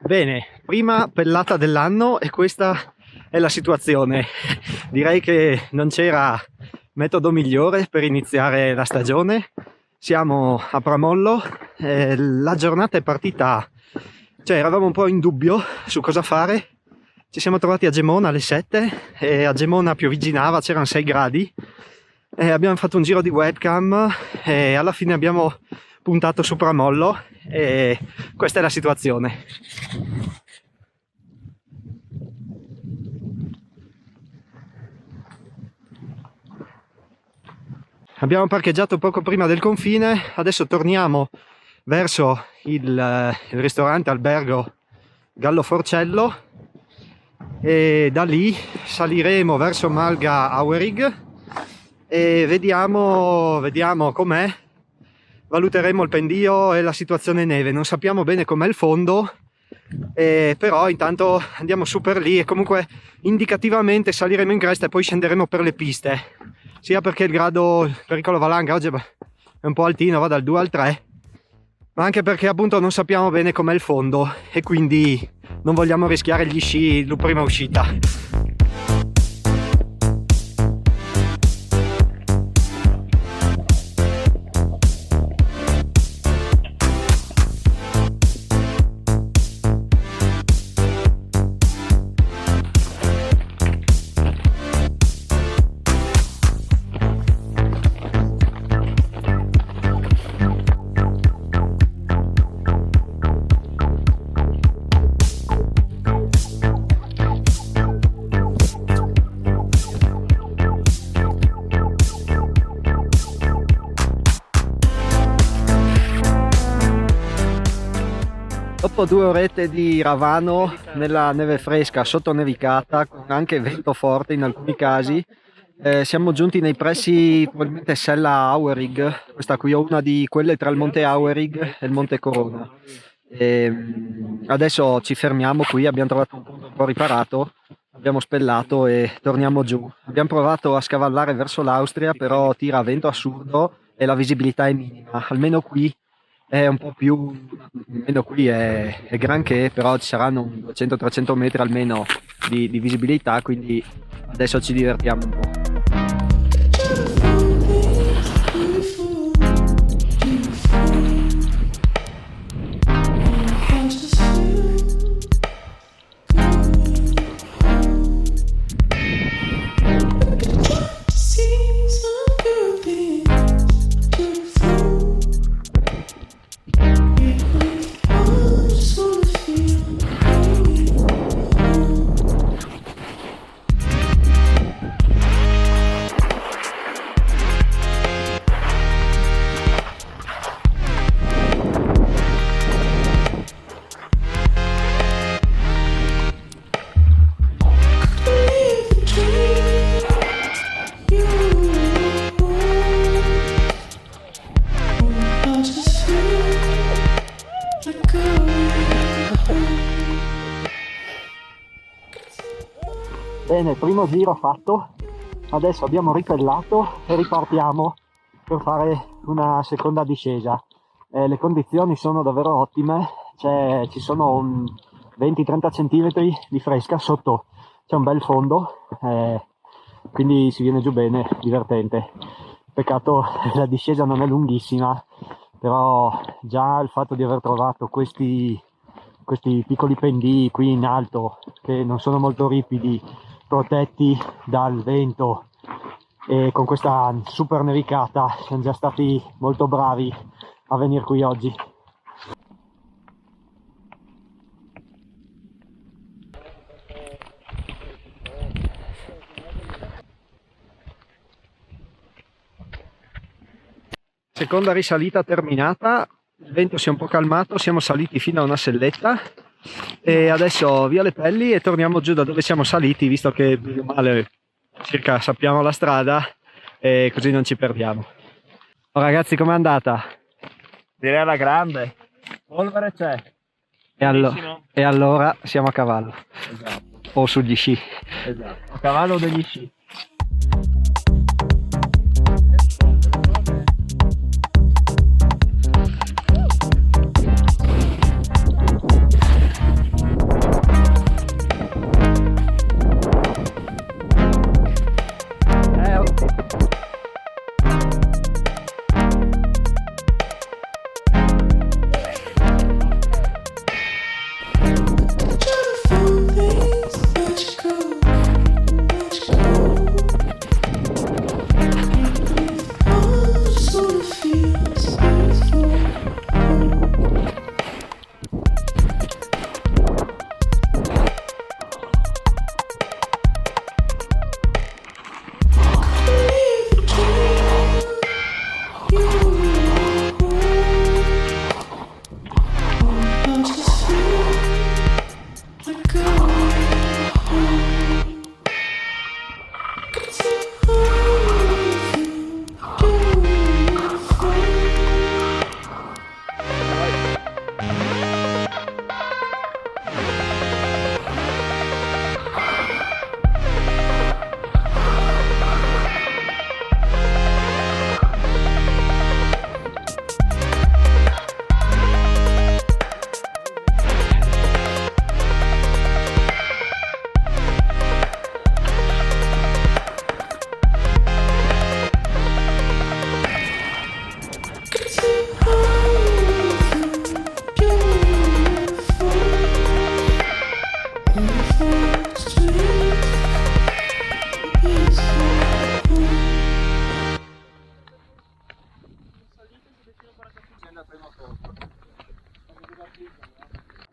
Bene, prima pellata dell'anno e questa è la situazione. Direi che non c'era metodo migliore per iniziare la stagione. Siamo a Pramollo, la giornata è partita, cioè eravamo un po' in dubbio su cosa fare. Ci siamo trovati a Gemona alle 7 e a Gemona piovigginava, c'erano 6 gradi. Abbiamo fatto un giro di webcam e alla fine abbiamo puntato su Pramollo e questa è la situazione. Abbiamo parcheggiato poco prima del confine, adesso torniamo verso il ristorante albergo Gallo Forcello e da lì saliremo verso Malga Awerig e vediamo com'è. Valuteremo il pendio e la situazione neve, non sappiamo bene com'è il fondo, però intanto andiamo su per lì e comunque indicativamente saliremo in cresta e poi scenderemo per le piste, sia perché il grado pericolo valanga oggi è un po' altino, va dal 2 al 3, ma anche perché appunto non sappiamo bene com'è il fondo e quindi non vogliamo rischiare gli sci la prima uscita. Dopo 2 orette di ravano nella neve fresca, sotto nevicata, con anche vento forte in alcuni casi, siamo giunti nei pressi probabilmente Sella Awerig, questa qui è una di quelle tra il monte Awerig e il monte Corona. Adesso ci fermiamo qui, abbiamo trovato un punto un po' riparato, abbiamo spellato e torniamo giù. Abbiamo provato a scavallare verso l'Austria, però tira vento assurdo e la visibilità è minima, almeno qui è un po' più, almeno qui è granché, però ci saranno 200-300 metri almeno di visibilità, quindi adesso ci divertiamo un po'. Bene, primo giro fatto, adesso abbiamo ripellato e ripartiamo per fare una seconda discesa. Le condizioni sono davvero ottime, ci sono 20-30 cm di fresca, sotto c'è un bel fondo, quindi si viene giù bene, divertente. Peccato la discesa non è lunghissima, però già il fatto di aver trovato questi piccoli pendii qui in alto che non sono molto ripidi, protetti dal vento e con questa super nevicata, siamo già stati molto bravi a venire qui oggi. Seconda risalita terminata, il vento si è un po' calmato, siamo saliti fino a una selletta e adesso via le pelli e torniamo giù da dove siamo saliti, visto che bene o male circa sappiamo la strada e così non ci perdiamo. Oh, ragazzi, com'è andata? Direi alla grande, polvere c'è. E allora siamo a cavallo. Esatto. O sugli sci. Esatto, a cavallo degli sci.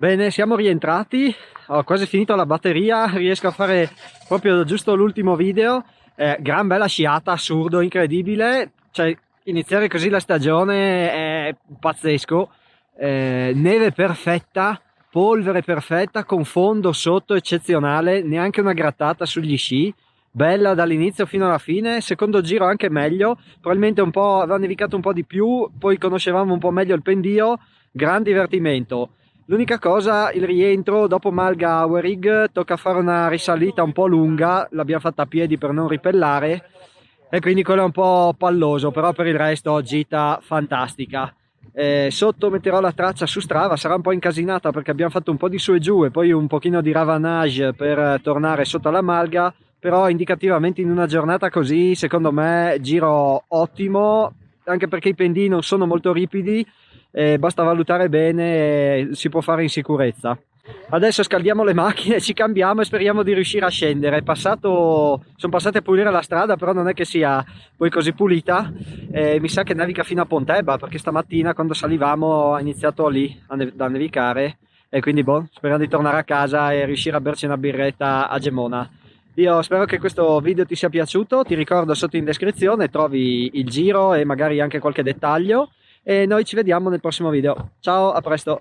Bene, siamo rientrati, ho quasi finito la batteria, riesco a fare proprio giusto l'ultimo video. Gran bella sciata, assurdo, incredibile, cioè iniziare così la stagione è pazzesco. Neve perfetta, polvere perfetta, con fondo sotto eccezionale, neanche una grattata sugli sci, bella dall'inizio fino alla fine. Secondo giro anche meglio, probabilmente un po' aveva nevicato un po' di più, poi conoscevamo un po' meglio il pendio, gran divertimento. L'unica cosa, il rientro dopo Malga Awerig, tocca fare una risalita un po' lunga, l'abbiamo fatta a piedi per non ripellare e quindi quello è un po' palloso, però per il resto gita fantastica. Sotto metterò la traccia su Strava, sarà un po' incasinata perché abbiamo fatto un po' di su e giù e poi un pochino di ravanage per tornare sotto la Malga, però indicativamente in una giornata così secondo me giro ottimo, anche perché i pendii non sono molto ripidi, basta valutare bene, si può fare in sicurezza. Adesso scaldiamo le macchine, ci cambiamo e speriamo di riuscire a scendere. Sono passate a pulire la strada, però non è che sia poi così pulita. Mi sa che nevica fino a Pontebba, perché stamattina quando salivamo ha iniziato lì a nevicare, e quindi boh, speriamo di tornare a casa e riuscire a berci una birretta a Gemona. Io spero che questo video ti sia piaciuto, ti ricordo sotto in descrizione trovi il giro e magari anche qualche dettaglio, e noi ci vediamo nel prossimo video. Ciao, a presto!